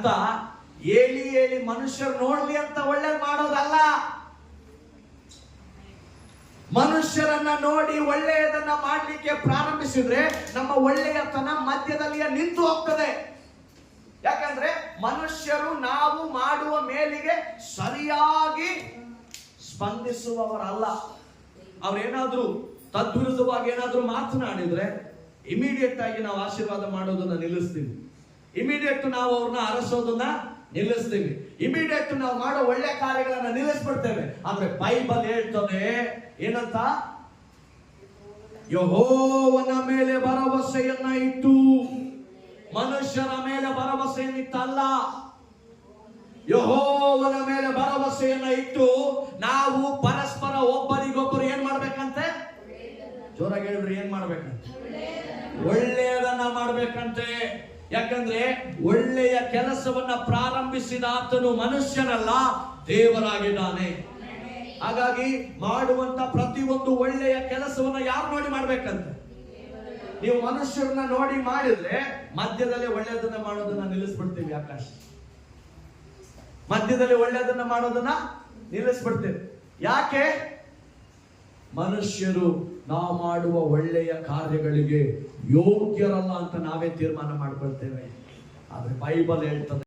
ಹೇಳಿ ಹೇಳಿ ಮನುಷ್ಯರು ನೋಡ್ಲಿ ಅಂತ ಒಳ್ಳೇದ್ ಮಾಡೋದಲ್ಲ. ಮನುಷ್ಯರನ್ನ ನೋಡಿ ಒಳ್ಳೆಯದನ್ನ ಮಾಡ್ಲಿಕ್ಕೆ ಪ್ರಾರಂಭಿಸಿದ್ರೆ ನಮ್ಮ ಒಳ್ಳೆಯತನ ಮಧ್ಯದಲ್ಲಿಯೇ ನಿಂತು ಹೋಗ್ತದೆ. ಯಾಕಂದ್ರೆ ಮನುಷ್ಯರು ನಾವು ಮಾಡುವ ಮೇಲಿಗೆ ಸರಿಯಾಗಿ ಸ್ಪಂದಿಸುವವರಲ್ಲ. ಅವ್ರೇನಾದ್ರೂ ತದ್ವಿರುದ್ಧವಾಗಿ ಏನಾದ್ರೂ ಮಾತನಾಡಿದ್ರೆ ಇಮಿಡಿಯೇಟ್ ಆಗಿ ನಾವು ಆಶೀರ್ವಾದ ಮಾಡೋದನ್ನ ನಿಲ್ಲಿಸ್ತೀವಿ. ಇಮಿಡಿಯೇಟ್ ನಾವು ಅವ್ರನ್ನ ಅರಸೋದನ್ನ ನಿಲ್ಲಿಸ್ತೀವಿ. ಇಮಿಡಿಯೇಟ್ ನಾವು ಮಾಡೋ ಒಳ್ಳೆ ಕಾರ್ಯಗಳನ್ನ ನಿಲ್ಲಿಸ್ಬಿಡ್ತೇವೆ. ಆದ್ರೆ ಬೈಬಲ್ ಹೇಳ್ತದೆ ಏನಂತ? ಯೆಹೋವನ ಮೇಲೆ ಭರವಸೆಯನ್ನ ಇಟ್ಟು, ಮನುಷ್ಯರ ಮೇಲೆ ಭರವಸೆಯನ್ನಿಟ್ಟಲ್ಲ, ಯೆಹೋವನ ಮೇಲೆ ಭರವಸೆಯನ್ನ ಇಟ್ಟು ನಾವು ಪರಸ್ಪರ ಒಬ್ಬರಿಗೊಬ್ಬರು ಏನ್ ಮಾಡ್ಬೇಕಂತೆ? ಜೋರಾಗಿ ಹೇಳ್ರಿ, ಏನ್ ಮಾಡ್ಬೇಕಂತೆ? ಒಳ್ಳೆಯದನ್ನ ಮಾಡ್ಬೇಕಂತೆ. ಯಾಕಂದ್ರೆ ಒಳ್ಳೆಯ ಕೆಲಸವನ್ನ ಪ್ರಾರಂಭಿಸಿದ ಆತನು ಮನುಷ್ಯನಲ್ಲ, ದೇವರಾಗಿದ್ದಾನೆ. ಹಾಗಾಗಿ ಮಾಡುವಂತ ಪ್ರತಿಯೊಂದು ಒಳ್ಳೆಯ ಕೆಲಸವನ್ನ ಯಾರು ನೋಡಿ ಮಾಡ್ಬೇಕಂತೆ? ನೀವು ಮನುಷ್ಯರನ್ನ ನೋಡಿ ಮಾಡಿದ್ರೆ ಮಧ್ಯದಲ್ಲಿ ಒಳ್ಳೆಯದನ್ನ ಮಾಡೋದನ್ನ ನಿಲ್ಲಿಸ್ಬಿಡ್ತೀವಿ. ಆಕಾಶ ಮಧ್ಯದಲ್ಲಿ ಒಳ್ಳೆಯದನ್ನ ಮಾಡೋದನ್ನ ನಿಲ್ಲಿಸ್ಬಿಡ್ತೇವೆ. ಯಾಕೆ? ಮನುಷ್ಯರು ನಾವು ಮಾಡುವ ಒಳ್ಳೆಯ ಕಾರ್ಯಗಳಿಗೆ ಯೋಗ್ಯರಲ್ಲ ಅಂತ ನಾವೇ ತೀರ್ಮಾನ ಮಾಡ್ಕೊಳ್ತೇವೆ. ಆದ್ರೆ ಬೈಬಲ್ ಹೇಳ್ತದೆ